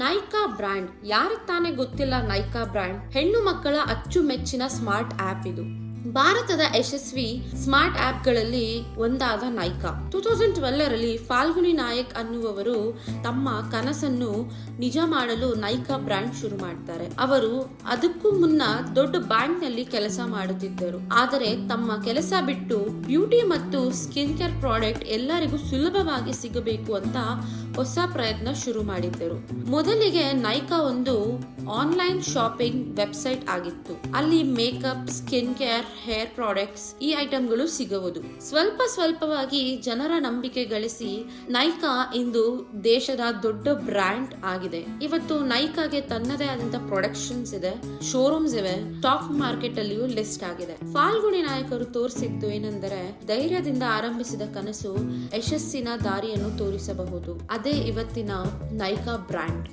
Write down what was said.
Nykaa brand, ಯಾರಿಗೆ ತಾನೇ ಗೊತ್ತಿಲ್ಲ ನೈಕಾ ಬ್ರ್ಯಾಂಡ್. ಹೆಣ್ಣು ಮಕ್ಕಳ ಅಚ್ಚುಮೆಚ್ಚಿನ ಸ್ಮಾರ್ಟ್ ಆಪ್ ಇದು. ಭಾರತದ ಯಶಸ್ವಿ ಸ್ಮಾರ್ಟ್ ಆಪ್ಗಳಲ್ಲಿ ಒಂದಾದ ನೈಕಾ 2012ರಲ್ಲಿ ಫಾಲ್ಗುನಿ ನಾಯಕ್ ಅನ್ನುವವರು ತಮ್ಮ ಕನಸನ್ನು ನಿಜ ಮಾಡಲು ನೈಕಾ ಬ್ರ್ಯಾಂಡ್ ಶುರು ಮಾಡ್ತಾರೆ. ಅವರು ಅದಕ್ಕೂ ಮುನ್ನ ದೊಡ್ಡ ಬ್ಯಾಂಕ್ ನಲ್ಲಿ ಕೆಲಸ ಮಾಡುತ್ತಿದ್ದರು. ಆದರೆ ತಮ್ಮ ಕೆಲಸ ಬಿಟ್ಟು ಬ್ಯೂಟಿ ಮತ್ತು ಸ್ಕಿನ್ ಕೇರ್ ಪ್ರಾಡಕ್ಟ್ ಎಲ್ಲರಿಗೂ ಸುಲಭವಾಗಿ ಸಿಗಬೇಕು ಅಂತ ಹೊಸ ಪ್ರಯತ್ನ ಶುರು ಮಾಡಿದ್ದರು. ಮೊದಲಿಗೆ ನೈಕಾ ಒಂದು ಆನ್ಲೈನ್ ಶಾಪಿಂಗ್ ವೆಬ್ಸೈಟ್ ಆಗಿತ್ತು. ಅಲ್ಲಿ makeup, skin care, hair products ಈ ಐಟಂಗಳು ಸಿಗುವುದು. ಸ್ವಲ್ಪವಾಗಿ ಜನರ ನಂಬಿಕೆ ಗಳಿಸಿ ನೈಕಾ ಇಂದು ದೇಶದ ದೊಡ್ಡ ಬ್ರ್ಯಾಂಡ್ ಆಗಿದೆ. ಇವತ್ತು ನೈಕಾಗೆ ತನ್ನದೇ ಆದಂತಹ ಪ್ರೊಡಕ್ಷನ್ಸ್ ಇದೆ, ಶೋರೂಮ್ಸ್ ಇವೆ, ಸ್ಟಾಕ್ ಮಾರ್ಕೆಟ್ ಅಲ್ಲಿಯೂ ಲಿಸ್ಟ್ ಆಗಿದೆ. ಫಾಲ್ಗುನಿ ನಾಯಕರು ತೋರಿಸಿದ್ದು ಏನೆಂದರೆ ಧೈರ್ಯದಿಂದ ಆರಂಭಿಸಿದ ಕನಸು ಯಶಸ್ಸಿನ ದಾರಿಯನ್ನು ತೋರಿಸಬಹುದು. ಅದೇ ಇವತ್ತಿನ ನೈಕಾ ಬ್ರ್ಯಾಂಡ್.